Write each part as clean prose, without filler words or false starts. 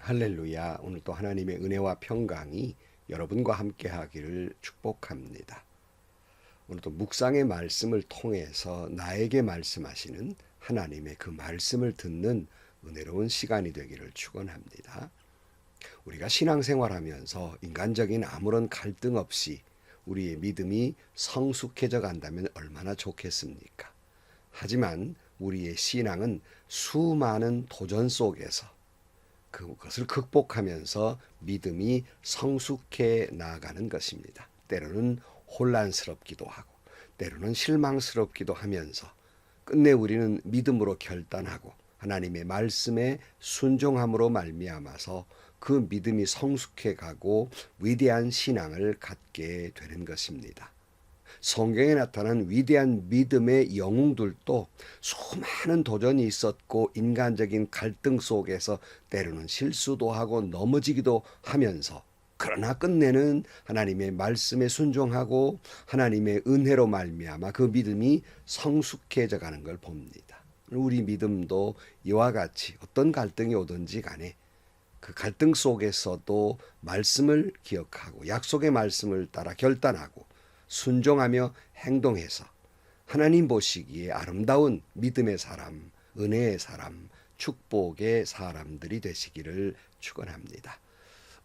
할렐루야. 오늘 또 하나님의 은혜와 평강이 여러분과 함께 하기를 축복합니다. 오늘 또 묵상의 말씀을 통해서 나에게 말씀하시는 하나님의 그 말씀을 듣는 은혜로운 시간이 되기를 축원합니다. 우리가 신앙생활하면서 인간적인 아무런 갈등 없이 우리의 믿음이 성숙해져 간다면 얼마나 좋겠습니까? 하지만 우리의 신앙은 수많은 도전 속에서 그것을 극복하면서 믿음이 성숙해 나아가는 것입니다. 때로는 혼란스럽기도 하고 때로는 실망스럽기도 하면서 끝내 우리는 믿음으로 결단하고 하나님의 말씀에 순종함으로 말미암아서 그 믿음이 성숙해 가고 위대한 신앙을 갖게 되는 것입니다. 성경에 나타난 위대한 믿음의 영웅들도 수많은 도전이 있었고 인간적인 갈등 속에서 때로는 실수도 하고 넘어지기도 하면서 그러나 끝내는 하나님의 말씀에 순종하고 하나님의 은혜로 말미암아 그 믿음이 성숙해져 가는 걸 봅니다. 우리 믿음도 이와 같이 어떤 갈등이 오든지 간에 그 갈등 속에서도 말씀을 기억하고 약속의 말씀을 따라 결단하고 순종하며 행동해서 하나님 보시기에 아름다운 믿음의 사람, 은혜의 사람, 축복의 사람들이 되시기를 축원합니다.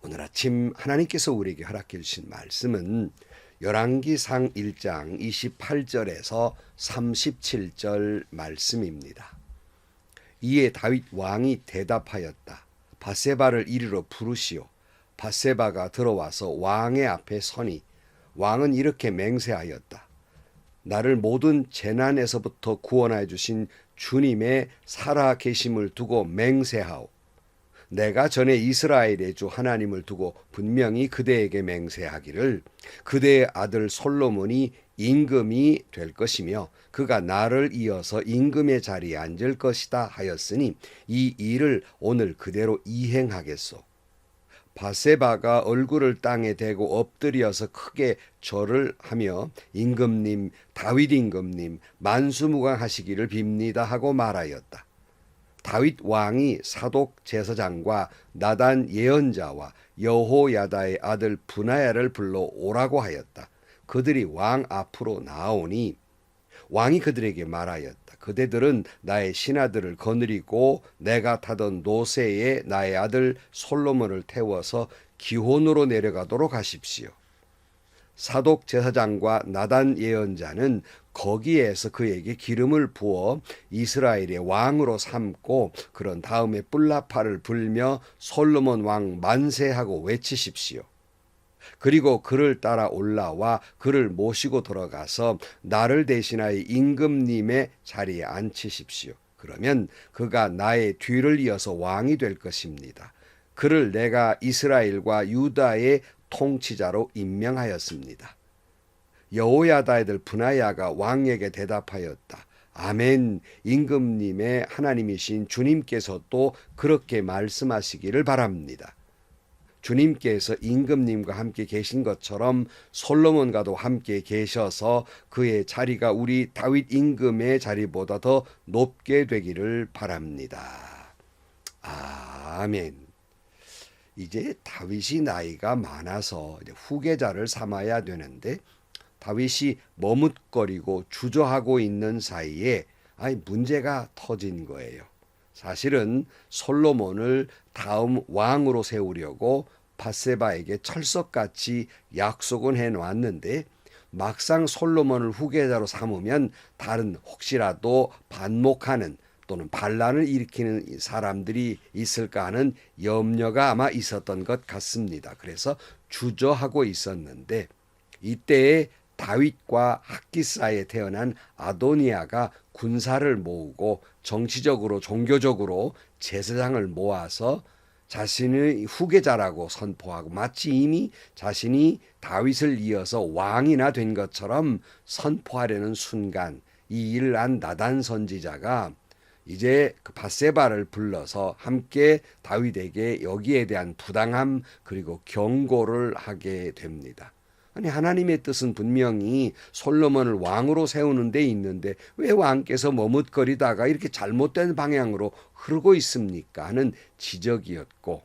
오늘 아침 하나님께서 우리에게 허락해 주신 말씀은 열왕기상 1장 28절에서 37절 말씀입니다. 이에 다윗 왕이 대답하였다. 밧세바를 이리로 부르시오. 밧세바가 들어와서 왕의 앞에 서니 왕은 이렇게 맹세하였다. 나를 모든 재난에서부터 구원하여 주신 주님의 살아 계심을 두고 맹세하오. 내가 전에 이스라엘의 주 하나님을 두고 분명히 그대에게 맹세하기를 그대의 아들 솔로몬이 임금이 될 것이며 그가 나를 이어서 임금의 자리에 앉을 것이다 하였으니 이 일을 오늘 그대로 이행하겠소. 밧세바가 얼굴을 땅에 대고 엎드려서 크게 절을 하며 임금님, 다윗 임금님, 만수무강하시기를 빕니다 하고 말하였다. 다윗 왕이 사독 제사장과 나단 예언자와 여호야다의 아들 브나야를 불러 오라고 하였다. 그들이 왕 앞으로 나오니 왕이 그들에게 말하였다. 그대들은 나의 신하들을 거느리고 내가 타던 노새에 나의 아들 솔로몬을 태워서 기혼으로 내려가도록 하십시오. 사독 제사장과 나단 예언자는 거기에서 그에게 기름을 부어 이스라엘의 왕으로 삼고 그런 다음에 뿔나파를 불며 솔로몬 왕 만세하고 외치십시오. 그리고 그를 따라 올라와 그를 모시고 들어가서 나를 대신하여 임금님의 자리에 앉히십시오. 그러면 그가 나의 뒤를 이어서 왕이 될 것입니다. 그를 내가 이스라엘과 유다의 통치자로 임명하였습니다. 여호야다의 아들 브나야가 왕에게 대답하였다. 아멘. 임금님의 하나님이신 주님께서 또 그렇게 말씀하시기를 바랍니다. 주님께서 임금님과 함께 계신 것처럼 솔로몬과도 함께 계셔서 그의 자리가 우리 다윗 임금의 자리보다 더 높게 되기를 바랍니다. 아멘. 이제 다윗이 나이가 많아서 이제 후계자를 삼아야 되는데 다윗이 머뭇거리고 주저하고 있는 사이에 문제가 터진 거예요. 사실은 솔로몬을 다음 왕으로 세우려고 밧세바에게 철석같이 약속은 해놓았는데 막상 솔로몬을 후계자로 삼으면 다른 혹시라도 반목하는 또는 반란을 일으키는 사람들이 있을까 하는 염려가 아마 있었던 것 같습니다. 그래서 주저하고 있었는데 이때에 다윗과 학기사에 태어난 아도니아가 군사를 모으고 정치적으로 종교적으로 제사장을 모아서 자신의 후계자라고 선포하고 마치 이미 자신이 다윗을 이어서 왕이나 된 것처럼 선포하려는 순간 이 일을 안 나단 선지자가 이제 그 밧세바를 불러서 함께 다윗에게 여기에 대한 부당함 그리고 경고를 하게 됩니다. 아니 하나님의 뜻은 분명히 솔로몬을 왕으로 세우는 데 있는데 왜 왕께서 머뭇거리다가 이렇게 잘못된 방향으로 흐르고 있습니까 하는 지적이었고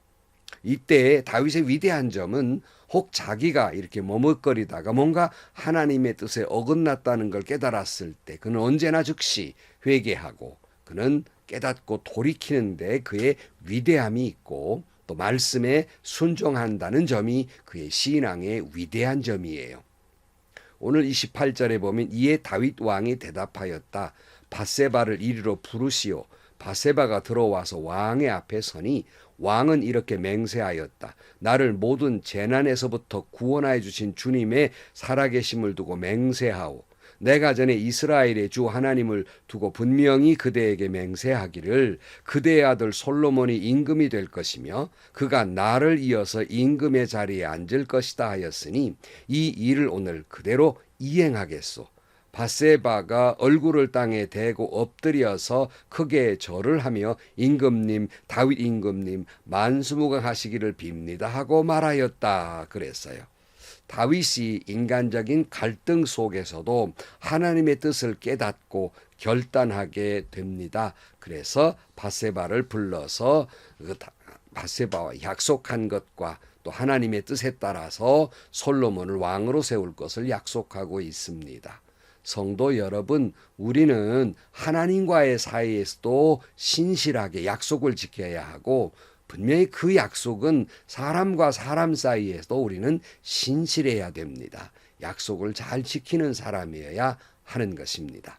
이때 다윗의 위대한 점은 혹 자기가 이렇게 머뭇거리다가 뭔가 하나님의 뜻에 어긋났다는 걸 깨달았을 때 그는 언제나 즉시 회개하고 그는 깨닫고 돌이키는데 그의 위대함이 있고 또 말씀에 순종한다는 점이 그의 신앙의 위대한 점이에요. 오늘 28절에 보면 이에 다윗 왕이 대답하였다. 밧세바를 이리로 부르시오. 밧세바가 들어와서 왕의 앞에 서니 왕은 이렇게 맹세하였다. 나를 모든 재난에서부터 구원하여 주신 주님의 살아계심을 두고 맹세하오. 내가 전에 이스라엘의 주 하나님을 두고 분명히 그대에게 맹세하기를 그대의 아들 솔로몬이 임금이 될 것이며 그가 나를 이어서 임금의 자리에 앉을 것이다 하였으니 이 일을 오늘 그대로 이행하겠소. 밧세바가 얼굴을 땅에 대고 엎드려서 크게 절을 하며 임금님 다윗 임금님 만수무강하시기를 빕니다 하고 말하였다 그랬어요. 다윗이 인간적인 갈등 속에서도 하나님의 뜻을 깨닫고 결단하게 됩니다. 그래서 밧세바를 불러서 밧세바와 약속한 것과 또 하나님의 뜻에 따라서 솔로몬을 왕으로 세울 것을 약속하고 있습니다. 성도 여러분, 우리는 하나님과의 사이에서도 신실하게 약속을 지켜야 하고 분명히 그 약속은 사람과 사람 사이에서도 우리는 신실해야 됩니다. 약속을 잘 지키는 사람이어야 하는 것입니다.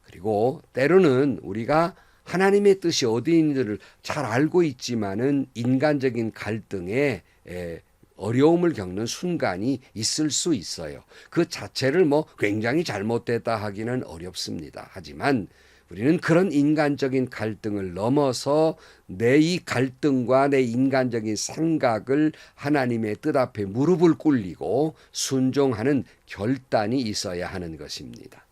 그리고 때로는 우리가 하나님의 뜻이 어디 있는지를 잘 알고 있지만은 인간적인 갈등에 어려움을 겪는 순간이 있을 수 있어요. 그 자체를 뭐 굉장히 잘못됐다 하기는 어렵습니다. 하지만 우리는 그런 인간적인 갈등을 넘어서 내 이 갈등과 내 인간적인 생각을 하나님의 뜻 앞에 무릎을 꿇리고 순종하는 결단이 있어야 하는 것입니다.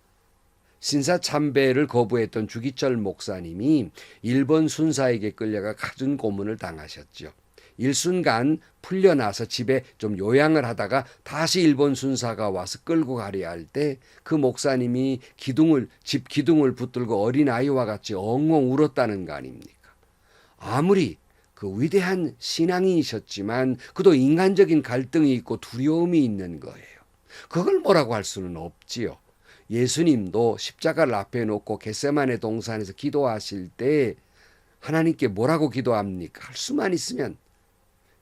신사참배를 거부했던 주기철 목사님이 일본 순사에게 끌려가 갖은 고문을 당하셨죠. 일순간 풀려나서 집에 좀 요양을 하다가 다시 일본 순사가 와서 끌고 가려 할 때 그 목사님이 집 기둥을 붙들고 어린아이와 같이 엉엉 울었다는 거 아닙니까? 아무리 그 위대한 신앙인이셨지만 그도 인간적인 갈등이 있고 두려움이 있는 거예요. 그걸 뭐라고 할 수는 없지요. 예수님도 십자가를 앞에 놓고 겟세마네 동산에서 기도하실 때 하나님께 뭐라고 기도합니까? 할 수만 있으면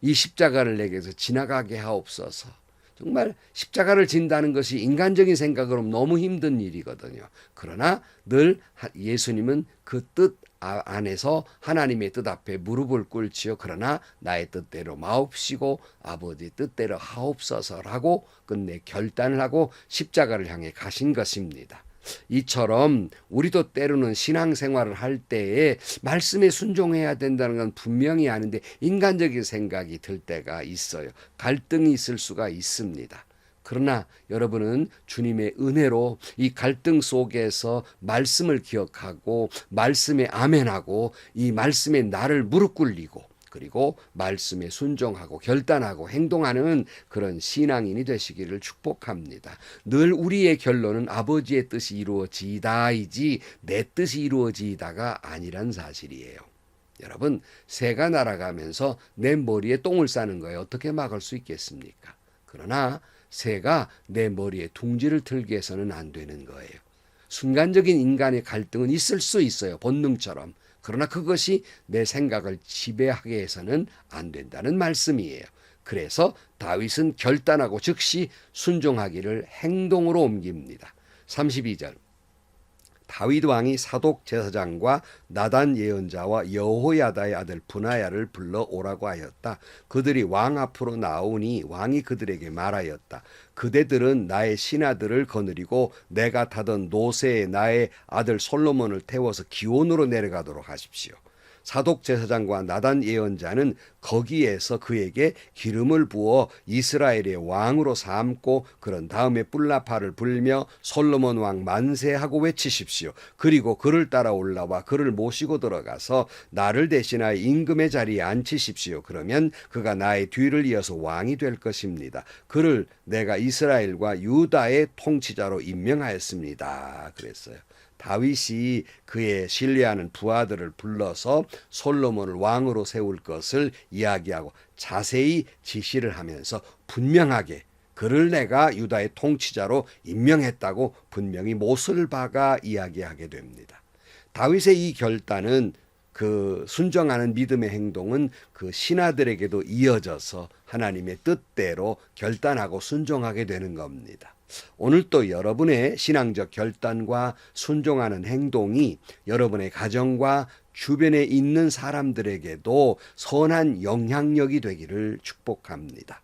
이 십자가를 내게서 지나가게 하옵소서. 정말 십자가를 진다는 것이 인간적인 생각으로 너무 힘든 일이거든요. 그러나 늘 예수님은 그 뜻 안에서 하나님의 뜻 앞에 무릎을 꿇지요. 그러나 나의 뜻대로 마옵시고 아버지 뜻대로 하옵소서라고 끝내 결단을 하고 십자가를 향해 가신 것입니다. 이처럼 우리도 때로는 신앙생활을 할 때에 말씀에 순종해야 된다는 건 분명히 아는데 인간적인 생각이 들 때가 있어요. 갈등이 있을 수가 있습니다. 그러나 여러분은 주님의 은혜로 이 갈등 속에서 말씀을 기억하고 말씀에 아멘하고 이 말씀에 나를 무릎 꿇리고 그리고 말씀에 순종하고 결단하고 행동하는 그런 신앙인이 되시기를 축복합니다. 늘 우리의 결론은 아버지의 뜻이 이루어지이다이지 내 뜻이 이루어지이다가 아니란 사실이에요. 여러분, 새가 날아가면서 내 머리에 똥을 싸는 거에 어떻게 막을 수 있겠습니까? 그러나 새가 내 머리에 둥지를 틀게 해서는 안 되는 거예요. 순간적인 인간의 갈등은 있을 수 있어요. 본능처럼. 그러나 그것이 내 생각을 지배하게 해서는 안 된다는 말씀이에요. 그래서 다윗은 결단하고 즉시 순종하기를 행동으로 옮깁니다. 32절 다윗 왕이 사독 제사장과 나단 예언자와 여호야다의 아들 브나야를 불러 오라고 하였다. 그들이 왕 앞으로 나오니 왕이 그들에게 말하였다. 그대들은 나의 신하들을 거느리고 내가 타던 노새에 나의 아들 솔로몬을 태워서 기온으로 내려가도록 하십시오. 사독 제사장과 나단 예언자는 거기에서 그에게 기름을 부어 이스라엘의 왕으로 삼고 그런 다음에 뿔나파를 불며 솔로몬 왕 만세하고 외치십시오. 그리고 그를 따라 올라와 그를 모시고 들어가서 나를 대신하여 임금의 자리에 앉히십시오. 그러면 그가 나의 뒤를 이어서 왕이 될 것입니다. 그를 내가 이스라엘과 유다의 통치자로 임명하였습니다. 그랬어요. 다윗이 그의 신뢰하는 부하들을 불러서 솔로몬을 왕으로 세울 것을 이야기하고 자세히 지시를 하면서 분명하게 그를 내가 유다의 통치자로 임명했다고 분명히 못을 박아 이야기하게 됩니다. 다윗의 이 결단은 그 순종하는 믿음의 행동은 그 신하들에게도 이어져서 하나님의 뜻대로 결단하고 순종하게 되는 겁니다. 오늘 또 여러분의 신앙적 결단과 순종하는 행동이 여러분의 가정과 주변에 있는 사람들에게도 선한 영향력이 되기를 축복합니다.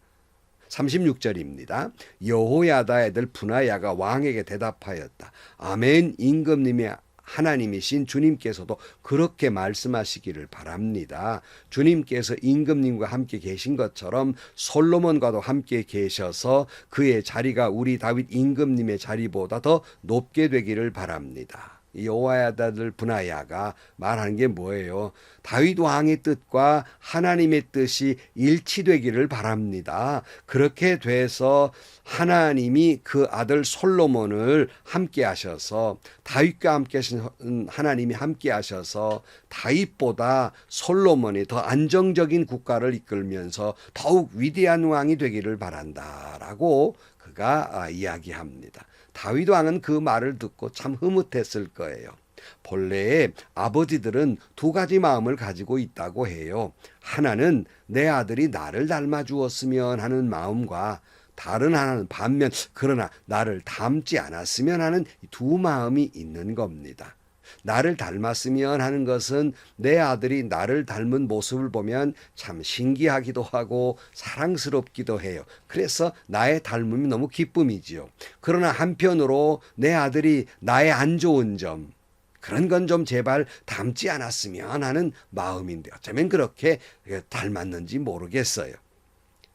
36절입니다. 여호야다의 아들 분하야가 왕에게 대답하였다. 아멘. 임금님의 하나님이신 주님께서도 그렇게 말씀하시기를 바랍니다. 주님께서 임금님과 함께 계신 것처럼 솔로몬과도 함께 계셔서 그의 자리가 우리 다윗 임금님의 자리보다 더 높게 되기를 바랍니다. 여호야다 아들 분하야가 말하는 게 뭐예요? 다윗 왕의 뜻과 하나님의 뜻이 일치되기를 바랍니다. 그렇게 돼서 하나님이 그 아들 솔로몬을 함께 하셔서 다윗과 함께 하신 하나님이 함께 하셔서 다윗보다 솔로몬이 더 안정적인 국가를 이끌면서 더욱 위대한 왕이 되기를 바란다라고 그가 이야기합니다. 다윗 왕은 그 말을 듣고 참 흐뭇했을 거예요. 본래 아버지들은 두 가지 마음을 가지고 있다고 해요. 하나는 내 아들이 나를 닮아 주었으면 하는 마음과 다른 하나는 반면 그러나 나를 닮지 않았으면 하는 두 마음이 있는 겁니다. 나를 닮았으면 하는 것은 내 아들이 나를 닮은 모습을 보면 참 신기하기도 하고 사랑스럽기도 해요. 그래서 나의 닮음이 너무 기쁨이지요. 그러나 한편으로 내 아들이 나의 안 좋은 점, 그런 건 좀 제발 닮지 않았으면 하는 마음인데 어쩌면 그렇게 닮았는지 모르겠어요.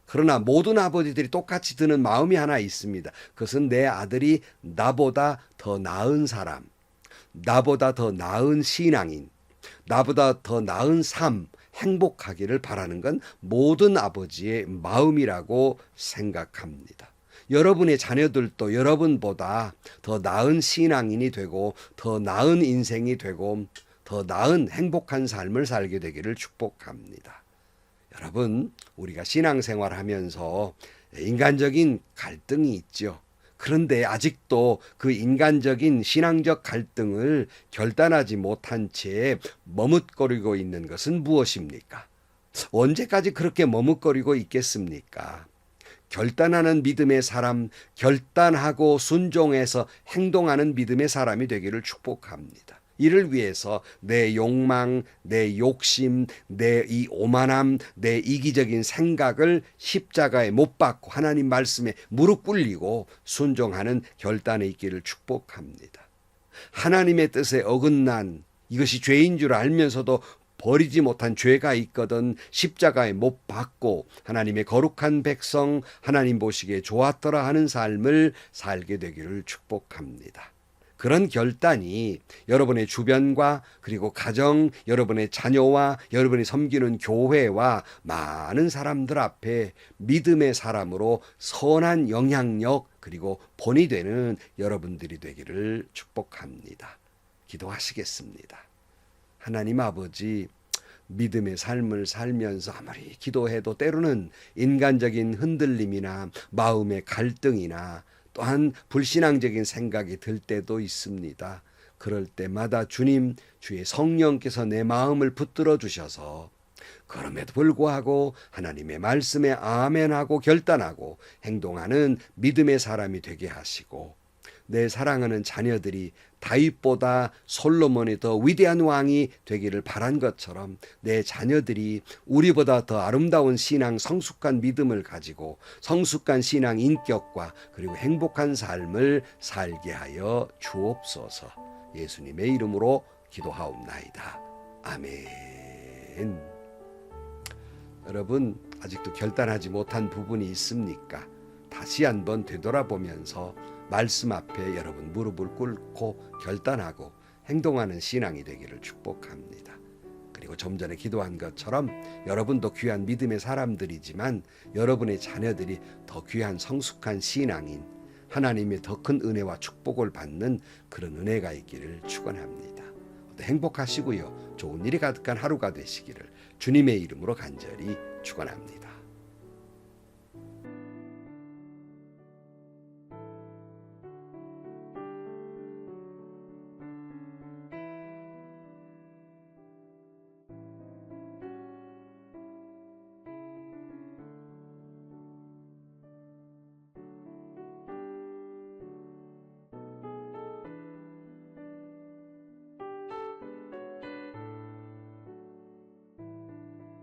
그러나 모든 아버지들이 똑같이 드는 마음이 하나 있습니다. 그것은 내 아들이 나보다 더 나은 사람, 나보다 더 나은 신앙인, 나보다 더 나은 삶, 행복하기를 바라는 건 모든 아버지의 마음이라고 생각합니다. 여러분의 자녀들도 여러분보다 더 나은 신앙인이 되고 더 나은 인생이 되고 더 나은 행복한 삶을 살게 되기를 축복합니다. 여러분, 우리가 신앙생활하면서 인간적인 갈등이 있죠. 그런데 아직도 그 인간적인 신앙적 갈등을 결단하지 못한 채 머뭇거리고 있는 것은 무엇입니까? 언제까지 그렇게 머뭇거리고 있겠습니까? 결단하는 믿음의 사람, 결단하고 순종해서 행동하는 믿음의 사람이 되기를 축복합니다. 이를 위해서 내 욕망, 내 욕심, 내 이 오만함, 내 이기적인 생각을 십자가에 못 박고 하나님 말씀에 무릎 꿇리고 순종하는 결단에 있기를 축복합니다. 하나님의 뜻에 어긋난 이것이 죄인 줄 알면서도 버리지 못한 죄가 있거든 십자가에 못 박고 하나님의 거룩한 백성, 하나님 보시기에 좋았더라 하는 삶을 살게 되기를 축복합니다. 그런 결단이 여러분의 주변과 그리고 가정, 여러분의 자녀와 여러분이 섬기는 교회와 많은 사람들 앞에 믿음의 사람으로 선한 영향력 그리고 본이 되는 여러분들이 되기를 축복합니다. 기도하시겠습니다. 하나님 아버지, 믿음의 삶을 살면서 아무리 기도해도 때로는 인간적인 흔들림이나 마음의 갈등이나 또한 불신앙적인 생각이 들 때도 있습니다. 그럴 때마다 주님, 주의 성령께서 내 마음을 붙들어 주셔서 그럼에도 불구하고 하나님의 말씀에 아멘하고 결단하고 행동하는 믿음의 사람이 되게 하시고 내 사랑하는 자녀들이 다윗보다 솔로몬이 더 위대한 왕이 되기를 바란 것처럼 내 자녀들이 우리보다 더 아름다운 신앙, 성숙한 믿음을 가지고 성숙한 신앙 인격과 그리고 행복한 삶을 살게 하여 주옵소서. 예수님의 이름으로 기도하옵나이다. 아멘. 여러분, 아직도 결단하지 못한 부분이 있습니까? 다시 한번 되돌아보면서 말씀 앞에 여러분 무릎을 꿇고 결단하고 행동하는 신앙이 되기를 축복합니다. 그리고 좀 전에 기도한 것처럼 여러분도 귀한 믿음의 사람들이지만 여러분의 자녀들이 더 귀한 성숙한 신앙인, 하나님의 더 큰 은혜와 축복을 받는 그런 은혜가 있기를 축원합니다. 행복하시고요. 좋은 일이 가득한 하루가 되시기를 주님의 이름으로 간절히 축원합니다.